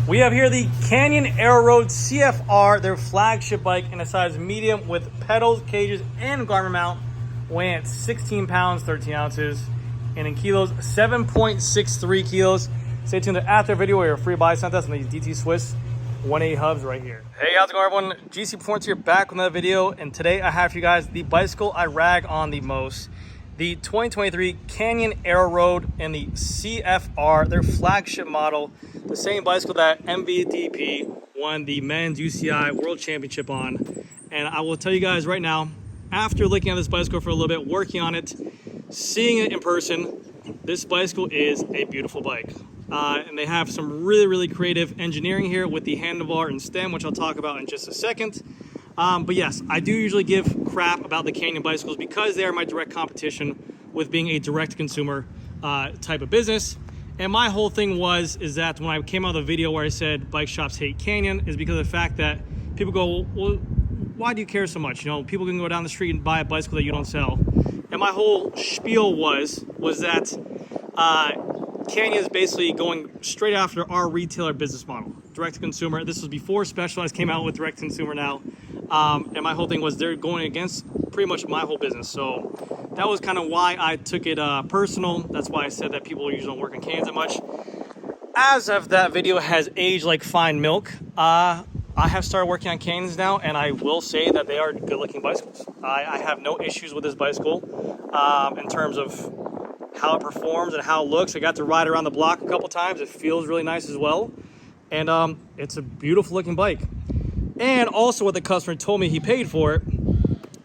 We have here the Canyon Aeroad CFR, their flagship bike in a size medium with pedals, cages, and garment mount, weighing at 16 pounds, 13 ounces, and in kilos, 7.63 kilos. Stay tuned to after video where your free buy sent us on these DT Swiss 180 hubs right here. Hey, how's it going, everyone? GC Performance here, back with another video, and today I have for you guys the bicycle I rag on the most, the 2023 Canyon Aeroad and the CFR, their flagship model, the same bicycle that MVP won the men's UCI World Championship on. And I will tell you guys right now, after looking at this bicycle for a little bit, working on it, seeing it in person, this bicycle is a beautiful bike. And they have some really creative engineering here with the handlebar and stem, which I'll talk about in just a second. But yes, I do usually give crap about the Canyon bicycles because they are my direct competition with being a direct-to-consumer type of business. And my whole thing is that when I came out of the video where I said bike shops hate Canyon, is because of the fact that people go, well, why do you care so much? You know, people can go down the street and buy a bicycle that you don't sell. And my whole spiel was that Canyon is basically going straight after our retailer business model, direct-to-consumer. This was before Specialized came out with direct-to-consumer now. And my whole thing was they're going against pretty much my whole business. So that was kind of why I took it personal. That's why I said that people usually don't work in cans that much. As of that video has aged like fine milk, I have started working on cans now, and I will say that they are good-looking bicycles. I have no issues with this bicycle in terms of how it performs and how it looks. I got to ride around the block a couple times. It feels really nice as well. And it's a beautiful-looking bike. And also what the customer told me he paid for it,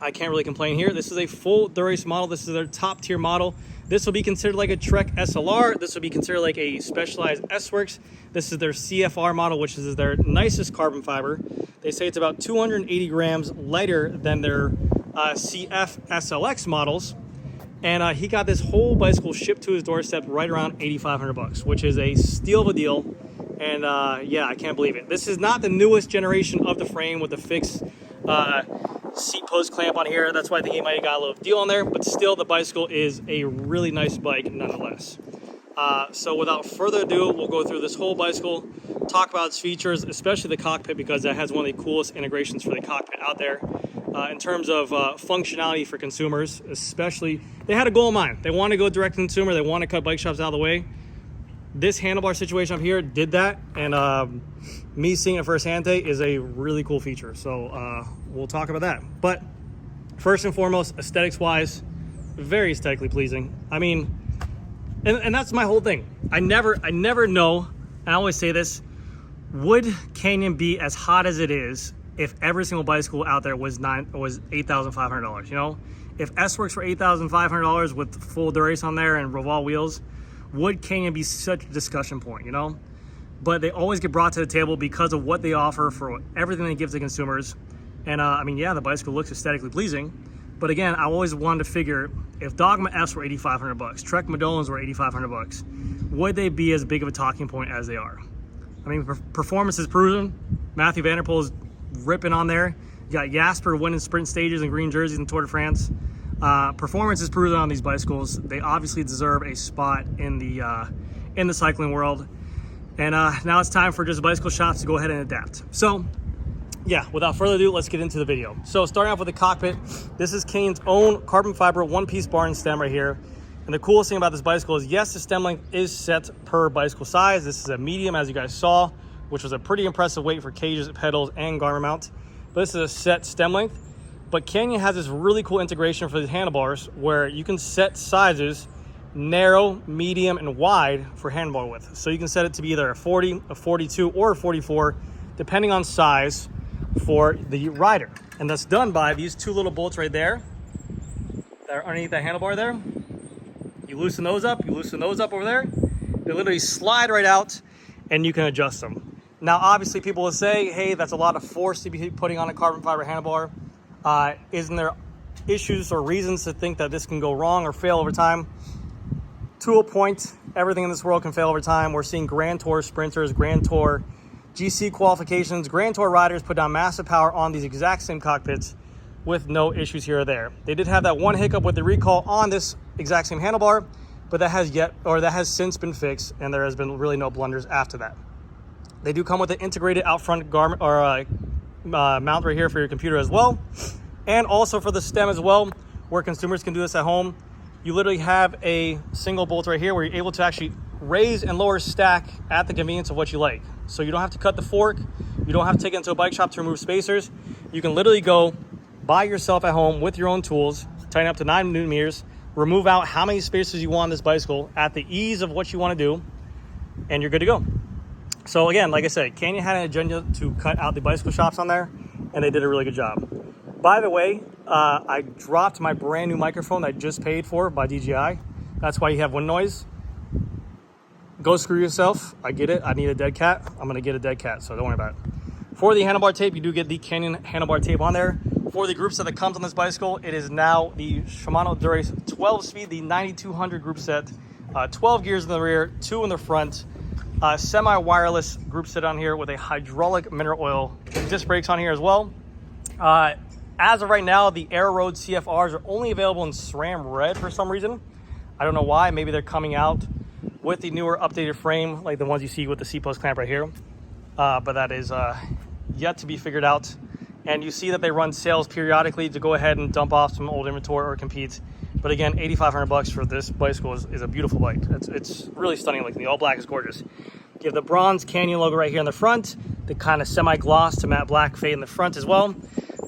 I can't really complain here. This is a full Dura-Ace model. This is their top tier model. This will be considered like a Trek SLR. This will be considered like a Specialized S-Works. This is their CFR model, which is their nicest carbon fiber. They say it's about 280 grams lighter than their CF SLX models. And he got this whole bicycle shipped to his doorstep right around $8,500, which is a steal of a deal. And yeah, I can't believe it. This is not the newest generation of the frame with the fixed seat post clamp on here. That's why I think he might have got a little deal on there, but still the bicycle is a really nice bike nonetheless. So without further ado, we'll go through this whole bicycle, talk about its features, especially the cockpit, because that has one of the coolest integrations for the cockpit out there. In terms of functionality for consumers, especially, they had a goal in mind. They want to go direct to consumer. They want to cut bike shops out of the way. This handlebar situation up here did that, and me seeing it firsthand today is a really cool feature. So we'll talk about that. But first and foremost, aesthetics-wise, very aesthetically pleasing. I mean, and that's my whole thing. I never know, and I always say this, would Canyon be as hot as it is if every single bicycle out there was $8,500? You know, if S-Works were $8,500 with full Dura-Ace on there and Revolve wheels, would Canyon be such a discussion point, you know? But they always get brought to the table because of what they offer for everything they give to consumers. And I mean, yeah, the bicycle looks aesthetically pleasing, but again, I always wanted to figure if Dogma Fs were $8,500, Trek Madolins were $8,500, would they be as big of a talking point as they are? I mean, performance is proven. Matthew Van Der Poel is ripping on there. You got Jasper winning sprint stages and green jerseys in Tour de France. Performance is proven on these bicycles. They obviously deserve a spot in the cycling world. And now it's time for just bicycle shops to go ahead and adapt. So yeah, without further ado, let's get into the video. So starting off with the cockpit, this is Canyon's own carbon fiber one-piece bar and stem right here. And the coolest thing about this bicycle is, yes, the stem length is set per bicycle size. This is a medium, as you guys saw, which was a pretty impressive weight for cages, pedals, and garment mount. But this is a set stem length. But Canyon has this really cool integration for these handlebars where you can set sizes narrow, medium, and wide for handlebar width. So you can set it to be either a 40, a 42, or a 44, depending on size for the rider. And that's done by these two little bolts right there that are underneath that handlebar there. You loosen those up, you loosen those up over there. They literally slide right out and you can adjust them. Now, obviously people will say, hey, that's a lot of force to be putting on a carbon fiber handlebar. Isn't there issues or reasons to think that this can go wrong or fail over time? To a point, everything in this world can fail over time. We're seeing Grand Tour sprinters, Grand Tour GC qualifications, Grand Tour riders put down massive power on these exact same cockpits with no issues here or there. They did have that one hiccup with the recall on this exact same handlebar, but that has since been fixed, and there has been really no blunders after that. They do come with an integrated out front garment or mount right here for your computer as well. And also for the stem as well, where consumers can do this at home. You literally have a single bolt right here where you're able to actually raise and lower stack at the convenience of what you like. So you don't have to cut the fork. You don't have to take it into a bike shop to remove spacers. You can literally go by yourself at home with your own tools, tighten up to 9 Newton meters, remove out how many spacers you want on this bicycle at the ease of what you want to do, and you're good to go. So again, like I said, Canyon had an agenda to cut out the bicycle shops on there, and they did a really good job. By the way, I dropped my brand new microphone that I just paid for by DJI. That's why you have wind noise. Go screw yourself. I get it. I need a dead cat. I'm going to get a dead cat, so don't worry about it. For the handlebar tape, you do get the Canyon handlebar tape on there. For the group set that comes on this bicycle, it is now the Shimano Dura-Ace 12-speed, the 9200 group set. 12 gears in the rear, 2 in the front. Semi-wireless group set on here with a hydraulic mineral oil. Disc brakes on here as well. As of right now, the Aeroad CFRs are only available in SRAM red for some reason. I don't know why. Maybe they're coming out with the newer updated frame, like the ones you see with the C-post clamp right here. But that is yet to be figured out. And you see that they run sales periodically to go ahead and dump off some old inventory or compete. But again, $8,500 for this bicycle is a beautiful bike. It's really stunning looking. The all black is gorgeous. You have the bronze Canyon logo right here in the front, the kind of semi-gloss to matte black fade in the front as well.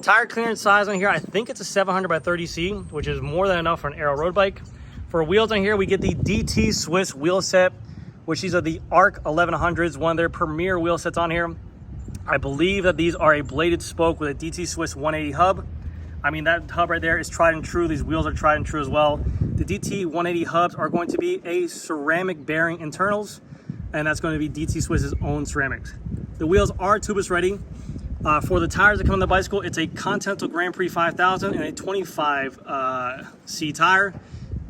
Tire clearance size on here, I think it's a 700 by 30C, which is more than enough for an Aeroad bike. For wheels on here, we get the DT Swiss wheel set, which these are the ARC 1100s, one of their premier wheel sets on here. I believe that these are a bladed spoke with a DT Swiss 180 hub. I mean, that hub right there is tried and true. These wheels are tried and true as well. The DT 180 hubs are going to be a ceramic bearing internals, and that's going to be DT Swiss's own ceramics. The wheels are tubeless ready. For the tires that come on the bicycle, it's a Continental Grand Prix 5000 and a 25C tire.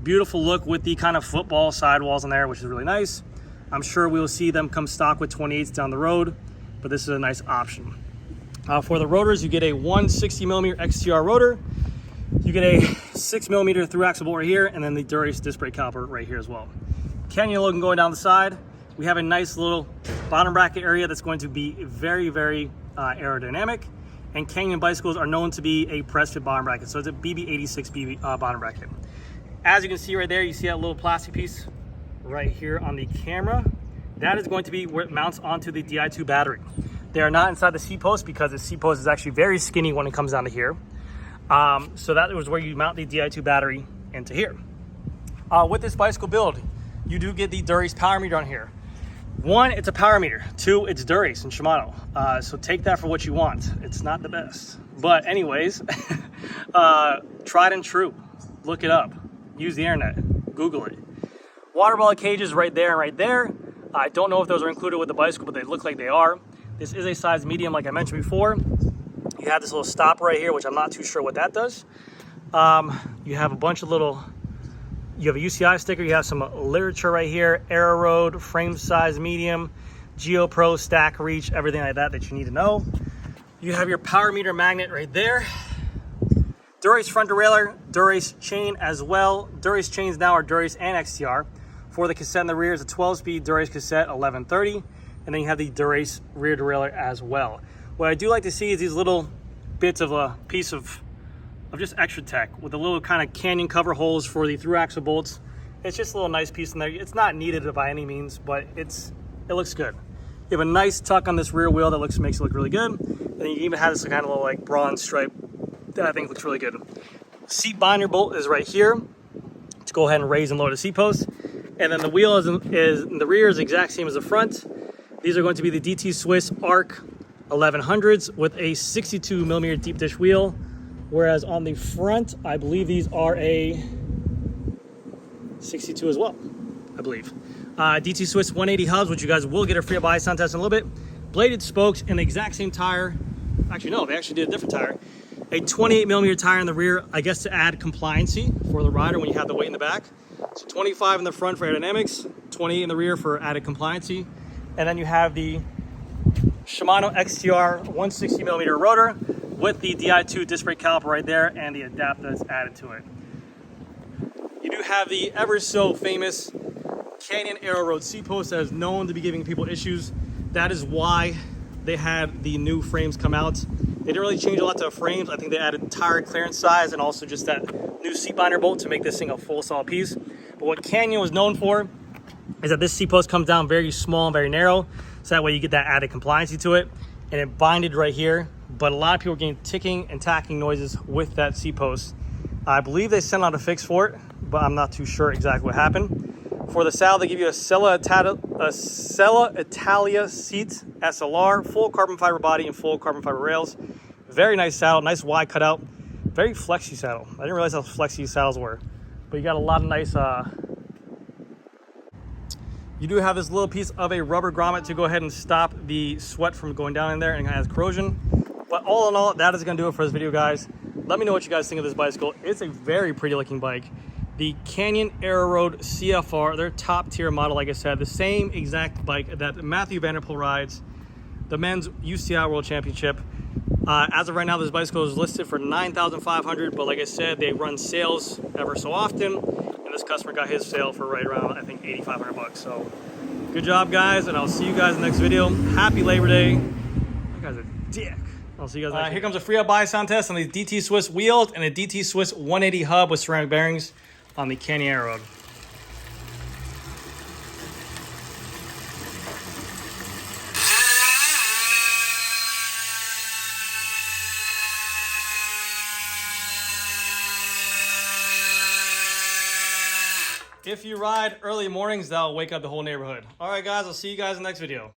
Beautiful look with the kind of football sidewalls on there, which is really nice. I'm sure we'll see them come stock with 28s down the road, but this is a nice option. For the rotors, you get a 160mm XTR rotor. You get a 6mm through axle bolt right here, and then the Dura-Ace disc brake caliper right here as well. Canyon logo going down the side. We have a nice little bottom bracket area that's going to be very, very aerodynamic. And Canyon bicycles are known to be a press fit bottom bracket, so it's a BB86 bottom bracket. As you can see right there, you see that little plastic piece right here on the camera. That is going to be where it mounts onto the Di2 battery. They are not inside the seat post because the seat post is actually very skinny when it comes down to here. So that was where you mount the Di2 battery into here. With this bicycle build, you do get the Dura-Ace power meter on here. 1, it's a power meter. 2, it's Dura-Ace and Shimano. So take that for what you want. It's not the best. But anyways, tried and true. Look it up. Use the internet. Google it. Water bottle cages right there and right there. I don't know if those are included with the bicycle, but they look like they are. This is a size medium, like I mentioned before. You have this little stopper right here, which I'm not too sure what that does. You have a bunch of little, you have a UCI sticker, you have some literature right here, Aeroad, frame size medium, GeoPro, stack reach, everything like that that you need to know. You have your power meter magnet right there. Dura-Ace front derailleur, Dura-Ace chain as well. Dura-Ace chains now are Dura-Ace and XTR. For the cassette in the rear is a 12-speed Dura-Ace cassette 1130. And then you have the Dura-Ace rear derailleur as well. What I do like to see is these little bits of a piece of just extra tech with the little kind of Canyon cover holes for the through axle bolts. It's just a little nice piece in there. It's not needed by any means, but it looks good. You have a nice tuck on this rear wheel that makes it look really good. And then you even have this kind of little like bronze stripe that I think looks really good. Seat binder bolt is right here to go ahead and raise and lower the seat post. And then the wheel is in the rear is the exact same as the front. These are going to be the DT Swiss ARC 1100s with a 62mm deep dish wheel. Whereas on the front, I believe these are a 62 as well, I believe. DT Swiss 180 hubs, which you guys will get a free buy sound test in a little bit. Bladed spokes and the exact same tire. Actually, no, they actually did a different tire. A 28mm tire in the rear, I guess to add compliancy for the rider when you have the weight in the back. So 25 in the front for aerodynamics, 28 in the rear for added compliancy. And then you have the Shimano XTR 160mm rotor with the Di2 disc brake caliper right there and the adapter that's added to it. You do have the ever so famous Canyon Aeroad seat post that is known to be giving people issues. That is why they had the new frames come out. They didn't really change a lot to the frames. I think they added tire clearance size and also just that new seat binder bolt to make this thing a full solid piece. But what Canyon was known for is that this seat post comes down very small and very narrow, so that way you get that added compliancy to it, and it binded right here. But a lot of people are getting ticking and tacking noises with that seat post. I believe they sent out a fix for it, but I'm not too sure exactly what happened. For the saddle, they give you a Sella Italia seat, SLR, full carbon fiber body and full carbon fiber rails. Very nice saddle, nice wide cutout, very flexy saddle. I didn't realize how flexy these saddles were, but you got a lot of nice. You do have this little piece of a rubber grommet to go ahead and stop the sweat from going down in there and it has corrosion. But all in all, that is going to do it for this video, guys. Let me know what you guys think of this bicycle. It's a very pretty looking bike. The Canyon Aeroad CFR, their top tier model, like I said, the same exact bike that Matthew Vanderpool rides, the men's UCI World Championship. As of right now, this bicycle is listed for $9,500, but like I said, they run sales ever so often, and this customer got his sale for right around, I think, $8,500. So good job, guys, and I'll see you guys in the next video. Happy Labor Day. That guy's a dick. I'll see you guys next. Here comes a free up buy sound test on these DT Swiss wheels and a DT Swiss 180 hub with ceramic bearings on the Canyon Aeroad. If you ride early mornings, that'll wake up the whole neighborhood. All right, guys, I'll see you guys in the next video.